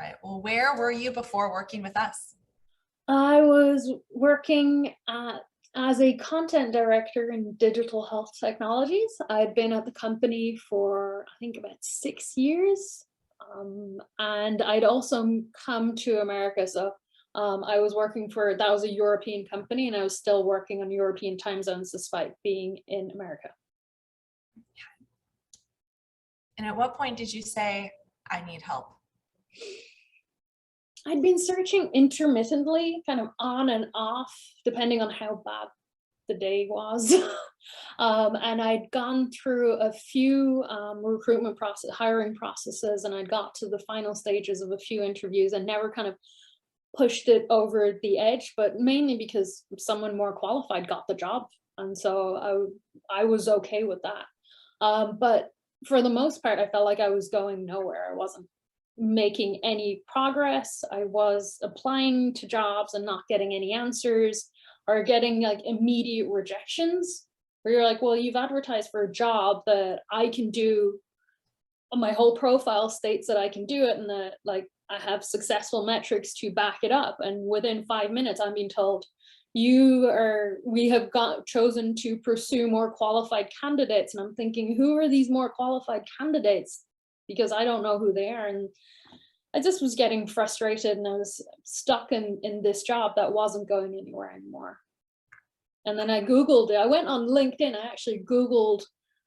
right. Well, where were you before working with us? I was working as a content director in digital health technologies. I'd been at the company for, I think, about 6 years. And I'd also come to America. So I was working for, that was a European company, and I was still working on European time zones despite being in America. And at what point did you say, I need help? I'd been searching intermittently, kind of on and off, depending on how bad the day was. And I'd gone through a few hiring processes, and I'd got to the final stages of a few interviews and never kind of pushed it over the edge, but mainly because someone more qualified got the job. And so I was okay with that. But for the most part, I felt like I was going nowhere. I wasn't making any progress. I was applying to jobs and not getting any answers, or getting like immediate rejections where you're like, well, you've advertised for a job that I can do. My whole profile states that I can do it, and that like I have successful metrics to back it up. And within 5 minutes, I'm being told we have chosen to pursue more qualified candidates. And I'm thinking, who are these more qualified candidates? Because I don't know who they are. And I just was getting frustrated, and I was stuck in this job that wasn't going anywhere anymore. And then I Googled it. I went on LinkedIn. I actually Googled,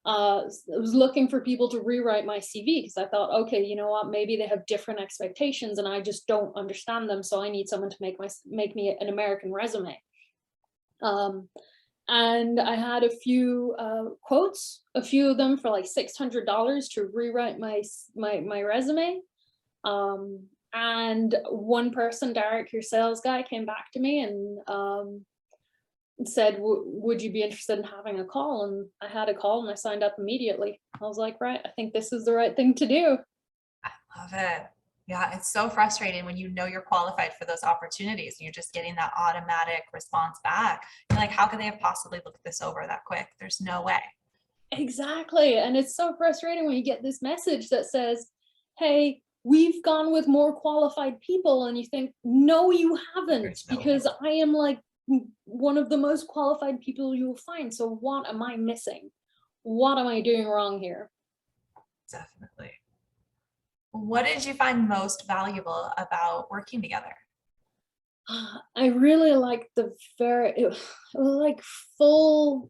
I was looking for people to rewrite my CV, because I thought, okay, you know what, maybe they have different expectations and I just don't understand them. So I need someone to make me an American resume. And I had a few quotes, a few of them for like $600 to rewrite my resume. And one person, Derek, your sales guy, came back to me and said, would you be interested in having a call? And I had a call and I signed up immediately. I was like, right, I think this is the right thing to do. I love it. Yeah, it's so frustrating when you know you're qualified for those opportunities and you're just getting that automatic response back. You're like, how could they have possibly looked this over that quick? There's no way. Exactly. And it's so frustrating when you get this message that says, hey, we've gone with more qualified people. And you think, no, you haven't, There's no way. because I am like one of the most qualified people you will find. So what am I missing? What am I doing wrong here? Definitely. What did you find most valuable about working together? I really like it was like full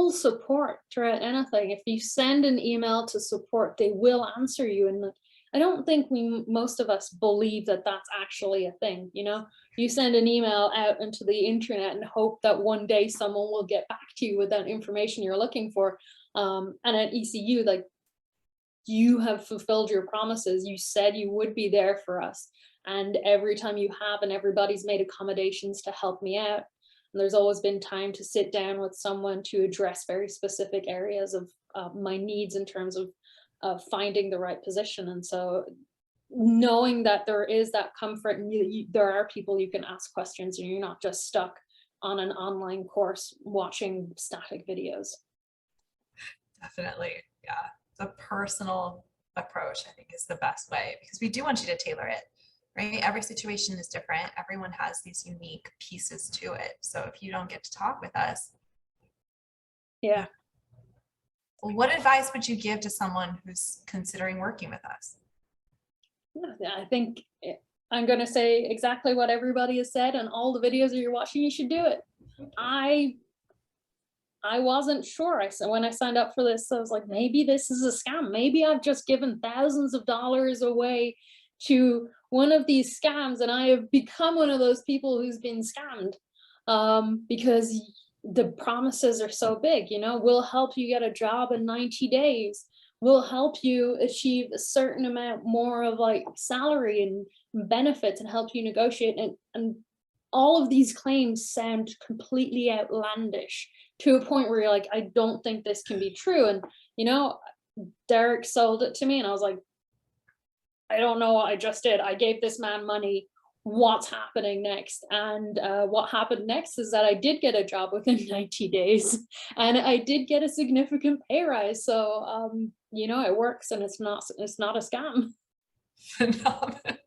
support throughout anything. If you send an email to support, they will answer you. And I don't think most of us believe that that's actually a thing. You know, you send an email out into the internet and hope that one day someone will get back to you with that information you're looking for. And at ECU, like, you have fulfilled your promises. You said you would be there for us. And every time you have, and everybody's made accommodations to help me out. And there's always been time to sit down with someone to address very specific areas of my needs in terms of finding the right position. And so knowing that there is that comfort, and there are people you can ask questions, and you're not just stuck on an online course watching static videos. Definitely. Yeah. The personal approach, I think, is the best way, because we do want you to tailor it, right? Every situation is different. Everyone has these unique pieces to it. So if you don't get to talk with us. Yeah. Well, what advice would you give to someone who's considering working with us? Yeah, I think I'm going to say exactly what everybody has said, and all the videos that you're watching, you should do it. I wasn't sure. When I signed up for this, I was like, maybe this is a scam. Maybe I've just given thousands of dollars away to one of these scams, and I have become one of those people who's been scammed, because the promises are so big. You know, we'll help you get a job in 90 days. We'll help you achieve a certain amount more of like salary and benefits, and help you negotiate. And all of these claims sound completely outlandish, to a point where you're like, I don't think this can be true. And, you know, Derek sold it to me, and I was like, I don't know what I just did. I gave this man money. What's happening next? And what happened next is that I did get a job within 90 days, and I did get a significant pay rise. So, you know, it works, and it's not a scam. Phenomenal.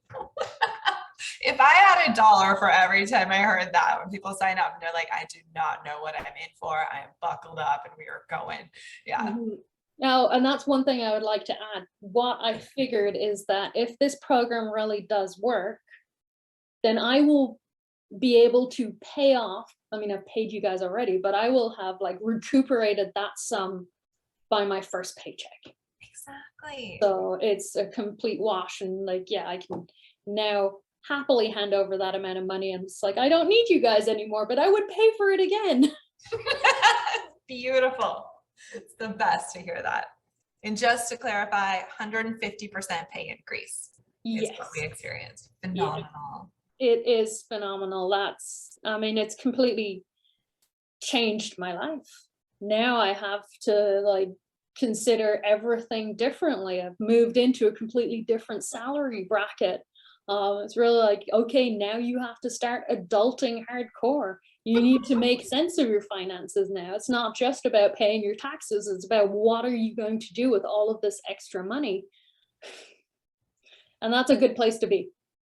had $1 for every time I heard that when people sign up and they're like, I do not know what I'm in for. I am buckled up and we are going. Yeah. Mhm. Now, and that's one thing I would like to add. What I figured is that if this program really does work, then I will be able to pay off. I mean, I've paid you guys already, but I will have like recuperated that sum by my first paycheck. Exactly. So it's a complete wash. And like, yeah, I can now happily hand over that amount of money. And it's like, I don't need you guys anymore, but I would pay for it again. Beautiful. It's the best to hear that. And just to clarify, 150% pay increase is what we Yes. experienced. Yeah, Phenomenal. it is phenomenal. I mean, it's completely changed my life. Now I have to like consider everything differently. I've moved into a completely different salary bracket. It's really like, okay, now you have to start adulting hardcore. You need to make sense of your finances now. It's not just about paying your taxes. It's about what are you going to do with all of this extra money? And that's a good place to be.